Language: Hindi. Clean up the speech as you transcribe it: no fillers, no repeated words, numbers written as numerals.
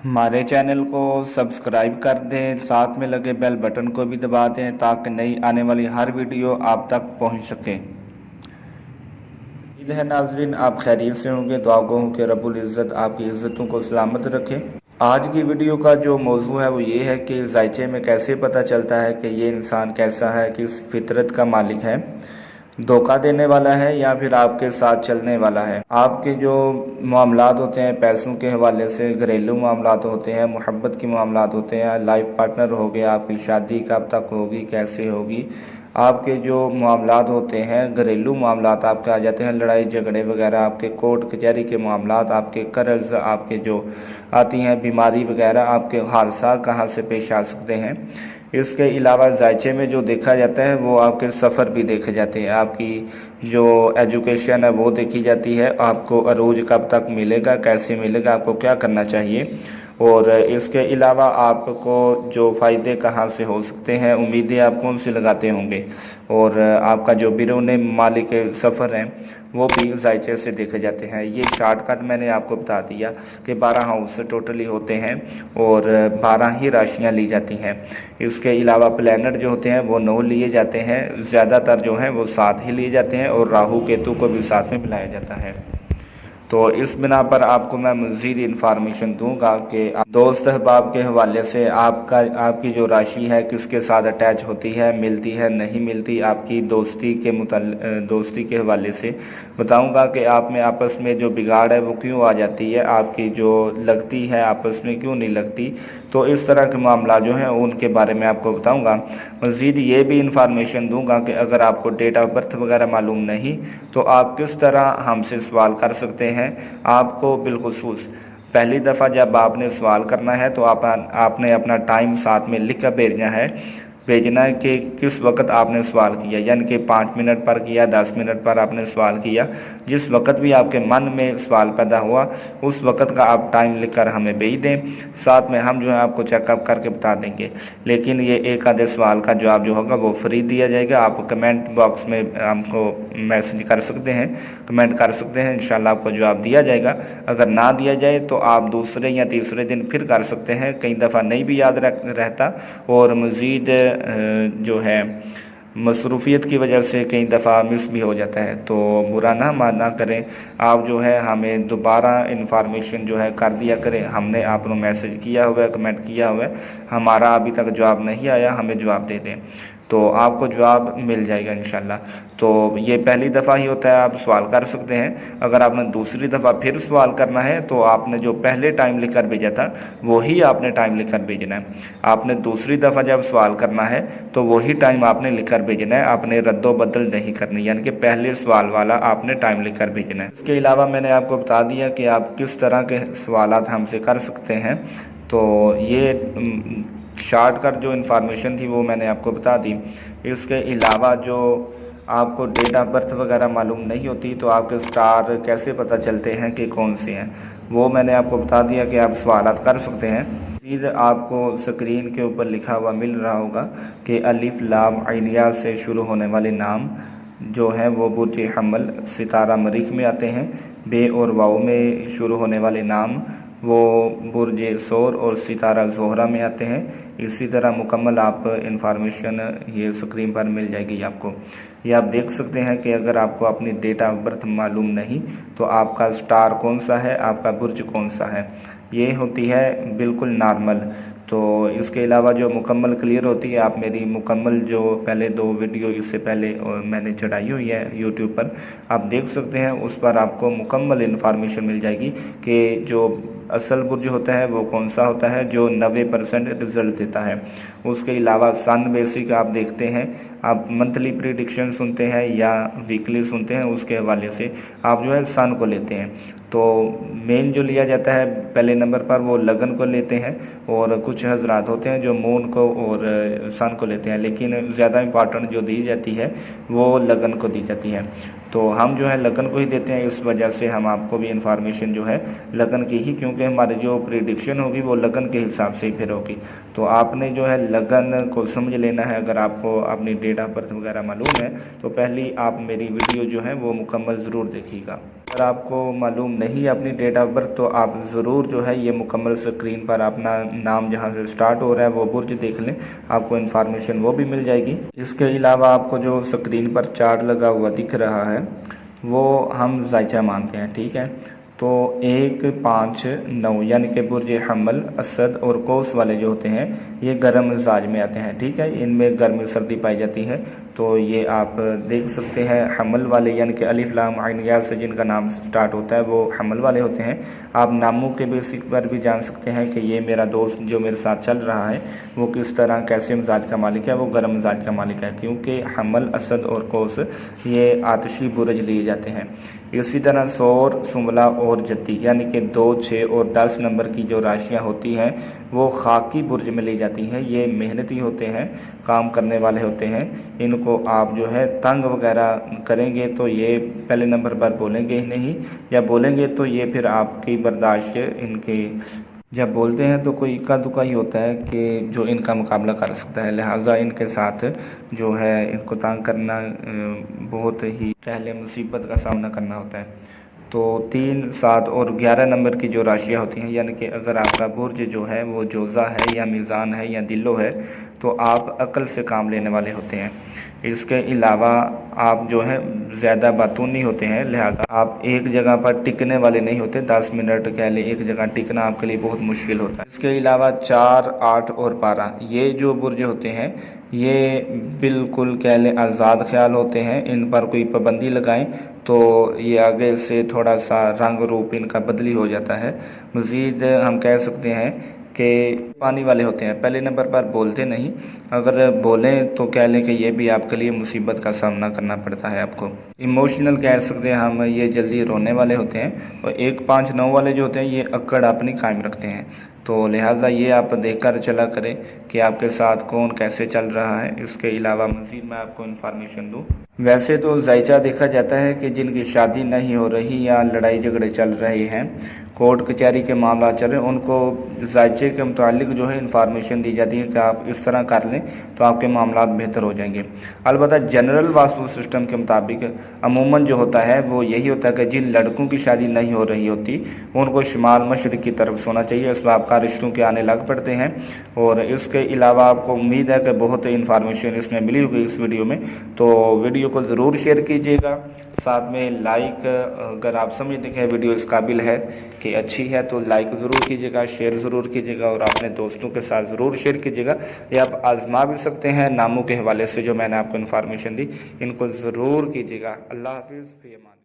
हमारे चैनल को सब्सक्राइब कर दें, साथ में लगे बेल बटन को भी दबा दें ताकि नई आने वाली हर वीडियो आप तक पहुंच सके। उम्मीद है नाजरीन आप खैरियत से होंगे। दुआ गो हूँ कि रब्बुल इज़्ज़त आपकी इज़्ज़तों को सलामत रखे। आज की वीडियो का जो मौजू है वो ये है कि जायचे में कैसे पता चलता है कि ये इंसान कैसा है, किस फितरत का मालिक है, धोखा देने वाला है या फिर आपके साथ चलने वाला है। आपके जो मामलात होते हैं पैसों के हवाले से, घरेलू मामलात होते हैं, मोहब्बत के मामलात होते हैं, लाइफ पार्टनर हो गया, आपकी शादी कब तक होगी, कैसे होगी, आपके जो मामलात होते हैं, घरेलू मामलात आपके आ जाते हैं, लड़ाई झगड़े वगैरह, आपके कोर्ट कचहरी के मामलात, आपके कर्ज, आपके जो आती हैं बीमारी वगैरह, आपके हादसा कहाँ से पेश आ सकते हैं। इसके अलावा जायचे में जो देखा जाता है वो आपके सफ़र भी देखे जाते हैं, आपकी जो एजुकेशन है वो देखी जाती है, आपको अरूज कब तक मिलेगा, कैसे मिलेगा, आपको क्या करना चाहिए, और इसके अलावा आपको जो फ़ायदे कहाँ से हो सकते हैं, उम्मीदें आप कौन सी लगाते होंगे, और आपका जो बिरून मालिक सफ़र है वो भी जायचे से देखे जाते हैं। ये शॉर्टकट मैंने आपको बता दिया कि 12 हाउस टोटली होते हैं और 12 ही राशियाँ ली जाती हैं। इसके अलावा प्लैनेट जो होते हैं वो 9 लिए जाते हैं, ज़्यादातर जो हैं वो 7 ही लिए जाते हैं और राहु केतु को भी साथ में मिलाया जाता है। तो इस बिना पर आपको मैं मज़ीद इन्फॉर्मेशन दूंगा कि दोस्त अहबाब के हवाले से आपकी जो राशि है किसके साथ अटैच होती है, मिलती है, नहीं मिलती, आपकी दोस्ती के हवाले से बताऊंगा कि आप में आपस में जो बिगाड़ है वो क्यों आ जाती है, आपकी जो लगती है आपस में क्यों नहीं लगती। तो इस तरह के मामला जो हैं उनके बारे में आपको बताऊंगा। मज़ीद ये भी इन्फॉर्मेशन दूंगा कि अगर आपको डेट ऑफ बर्थ वगैरह मालूम नहीं तो आप किस तरह हमसे सवाल कर सकते हैं। आपको बिलखुसूस पहली दफ़ा जब आपने सवाल करना है तो आपने अपना टाइम साथ में लिख कर भेजना है कि किस वक्त आपने सवाल किया, यानी कि 5 मिनट पर किया, 10 मिनट पर आपने सवाल किया, जिस वक्त भी आपके मन में सवाल पैदा हुआ उस वक्त का आप टाइम लिखकर हमें भेज दें। साथ में हम जो है आपको चेकअप करके बता देंगे। लेकिन ये एक आधे सवाल का जवाब जो होगा वो फ्री दिया जाएगा। आप कमेंट बॉक्स में हमको मैसेज कर सकते हैं, कमेंट कर सकते हैं, इंशाल्लाह आपको जवाब दिया जाएगा। अगर ना दिया जाए तो आप दूसरे या तीसरे दिन फिर कर सकते हैं, कई दफ़ा नहीं भी याद रहता और मज़ीद जो है मसरूफ़ियत की वजह से कई दफ़ा मिस भी हो जाता है। तो बुरा ना माना करें, आप जो है हमें दोबारा इन्फॉर्मेशन जो है कर दिया करें। हमने आपको मैसेज किया हुआ है, कमेंट किया हुआ है, हमारा अभी तक जवाब नहीं आया, हमें जवाब दे दें तो आपको जवाब मिल जाएगा इंशाल्लाह। तो ये पहली दफ़ा ही होता है, आप सवाल कर सकते हैं। अगर आपने दूसरी दफ़ा फिर सवाल करना है तो आपने जो पहले टाइम लिख कर भेजा था वही आपने टाइम लिख कर भेजना है। आपने दूसरी दफ़ा जब सवाल करना है तो वही टाइम आपने लिख कर भेजना है, आपने रद्दो बदल नहीं करनी, यानी कि पहले सवाल वाला आपने टाइम लिख कर भेजना है। इसके अलावा मैंने आपको बता दिया कि आप किस तरह के सवालात हमसे कर सकते हैं। तो ये शॉर्टकट जो इन्फॉर्मेशन थी वो मैंने आपको बता दी। इसके अलावा जो आपको डेट ऑफ बर्थ वगैरह मालूम नहीं होती तो आपके स्टार कैसे पता चलते हैं कि कौन से हैं, वो मैंने आपको बता दिया कि आप सवालात कर सकते हैं। सीधे आपको स्क्रीन के ऊपर लिखा हुआ मिल रहा होगा कि अलिफ लाम आइनिया से शुरू होने वाले नाम जो हैं वो बुर्ज हमल सितारा मरीख में आते हैं। बे और वाव में शुरू होने वाले नाम वो बुर्ज सोर और सितारा ज़ोहरा में आते हैं। इसी तरह मुकम्मल आप इंफॉर्मेशन ये स्क्रीन पर मिल जाएगी आपको। ये आप देख सकते हैं कि अगर आपको अपनी डेट ऑफ बर्थ मालूम नहीं तो आपका स्टार कौन सा है, आपका बुर्ज कौन सा है, ये होती है बिल्कुल नॉर्मल। तो इसके अलावा जो मुकम्मल क्लियर होती है, आप मेरी मुकम्मल जो पहले 2 वीडियो इससे पहले मैंने चढ़ाई हुई है यूट्यूब पर, आप देख सकते हैं, उस पर आपको मुकम्मल इन्फॉर्मेशन मिल जाएगी कि जो असल बुर्ज होता है वो कौन सा होता है जो 90% रिज़ल्ट देता है। उसके अलावा सन बेसिक आप देखते हैं, आप मंथली प्रिडिक्शन सुनते हैं या वीकली सुनते हैं, उसके हवाले से आप जो है सन को लेते हैं। तो मेन जो लिया जाता है पहले नंबर पर वो लगन को लेते हैं और कुछ हजरात होते हैं जो मून को और सन को लेते हैं, लेकिन ज़्यादा इम्पॉर्टेंट जो दी जाती है वो लगन को दी जाती है। तो हम जो है लगन को ही देते हैं, इस वजह से हम आपको भी इंफॉर्मेशन जो है लगन की ही, क्योंकि हमारी जो प्रिडिक्शन होगी वो लगन के हिसाब से ही फिर होगी। तो आपने जो है लगन को समझ लेना है। अगर आपको अपनी डेट ऑफ बर्थ वगैरह मालूम है तो पहली आप मेरी वीडियो जो है वो मुकम्मल ज़रूर देखिएगा। अगर आपको मालूम नहीं है अपनी डेट ऑफ बर्थ तो आप ज़रूर जो है ये मुकम्मल स्क्रीन पर अपना नाम जहाँ से स्टार्ट हो रहा है वो बुर्ज देख लें, आपको इन्फॉर्मेशन वो भी मिल जाएगी। इसके अलावा आपको जो स्क्रीन पर चार्ट लगा हुआ दिख रहा है वो हम ज़ायचा मानते हैं, ठीक है। तो 1, 5, 9 यानी कि बुर्ज हमल, असद और कौस वाले जो होते हैं ये गर्म मिजाज में आते हैं, ठीक है। इनमें गर्मी सर्दी पाई जाती है। तो ये आप देख सकते हैं हमल वाले यानी कि अलिफ लाम आइन या से जिनका नाम स्टार्ट होता है वो हमल वाले होते हैं। आप नामों के बेसिक पर भी जान सकते हैं कि ये मेरा दोस्त जो मेरे साथ चल रहा है वो किस तरह कैसे मिजाज का मालिक है, वो गर्म मिजाज का मालिक है, क्योंकि हमल, असद और कौस ये आतिशी बुरज लिए जाते हैं। इसी तरह सौर, सुमला और जद्दी यानी कि 2, 6 और 10 नंबर की जो राशियां होती हैं वो खाकी बुर्ज में ली जाती हैं। ये मेहनती होते हैं, काम करने वाले होते हैं। इनको आप जो है तंग वगैरह करेंगे तो ये पहले नंबर पर बोलेंगे ही नहीं, या बोलेंगे तो ये फिर आपकी बर्दाश्त इनकी, जब बोलते हैं तो कोई इक्का दुक्का ही होता है कि जो इनका मुकाबला कर सकता है। लिहाजा इनके साथ जो है इनको तंग करना बहुत ही पहले मुसीबत का सामना करना होता है। तो 3, 7 और 11 नंबर की जो राशियाँ होती हैं यानी कि अगर आपका बुर्ज जो है वो जोज़ा है या मीज़ान है या दिल्लो है तो आप अक्ल से काम लेने वाले होते हैं। इसके अलावा आप जो है ज़्यादा बातूनी होते हैं, लिहाजा आप एक जगह पर टिकने वाले नहीं होते। 10 मिनट कह लें एक जगह टिकना आपके लिए बहुत मुश्किल होता है। इसके अलावा 4, 8 और 12 ये जो बुर्ज होते हैं ये बिल्कुल कह लें आज़ाद ख्याल होते हैं। इन पर कोई पाबंदी लगाएं तो ये आगे से थोड़ा सा रंग रूप इनका बदली हो जाता है। मज़ीद हम कह सकते हैं कि पानी वाले होते हैं। पहले नंबर पर बोलते नहीं, अगर बोलें तो कह लें कि ये भी आपके लिए मुसीबत का सामना करना पड़ता है आपको। इमोशनल कह सकते हैं हम, ये जल्दी रोने वाले होते हैं। और 1, 5, 9 वाले जो होते हैं ये अक्कड़ अपनी कायम रखते हैं। तो लिहाजा ये आप देखकर चला करें कि आपके साथ कौन कैसे चल रहा है। इसके अलावा मज़ीद मैं आपको इन्फॉर्मेशन दूँ। वैसे तो ज़ायचा देखा जाता है कि जिनकी शादी नहीं हो रही या लड़ाई झगड़े चल रहे हैं, कोर्ट कचहरी के मामला चल रहे हैं, उनको ज़ायचे के मुतालिक जो है इन्फॉर्मेशन दी जाती है कि आप इस तरह कर लें तो आपके मामला बेहतर हो जाएंगे। अलबत्ता जनरल वास्तु सिस्टम के मुताबिक अमूमन जो होता है वो यही होता है कि जिन लड़कों की शादी नहीं हो रही होती उनको शुमाल मशरिक़ की तरफ सोना चाहिए। इसबाब का रिश्तों के आने लग पड़ते हैं। और इसके अलावा आपको उम्मीद है कि बहुत इन्फॉर्मेशन इसमें मिली होगी इस वीडियो में, तो वीडियो को ज़रूर शेयर कीजिएगा। साथ में लाइक, अगर आप समझते हैं वीडियो इस काबिल है कि अच्छी है तो लाइक ज़रूर कीजिएगा, शेयर ज़रूर कीजिएगा और अपने दोस्तों के साथ ज़रूर शेयर कीजिएगा। ये आप आजमा भी सकते हैं नामों के हवाले से जो मैंने आपको इन्फॉर्मेशन दी, इनको ज़रूर कीजिएगा। अल्लाह हाफिज़।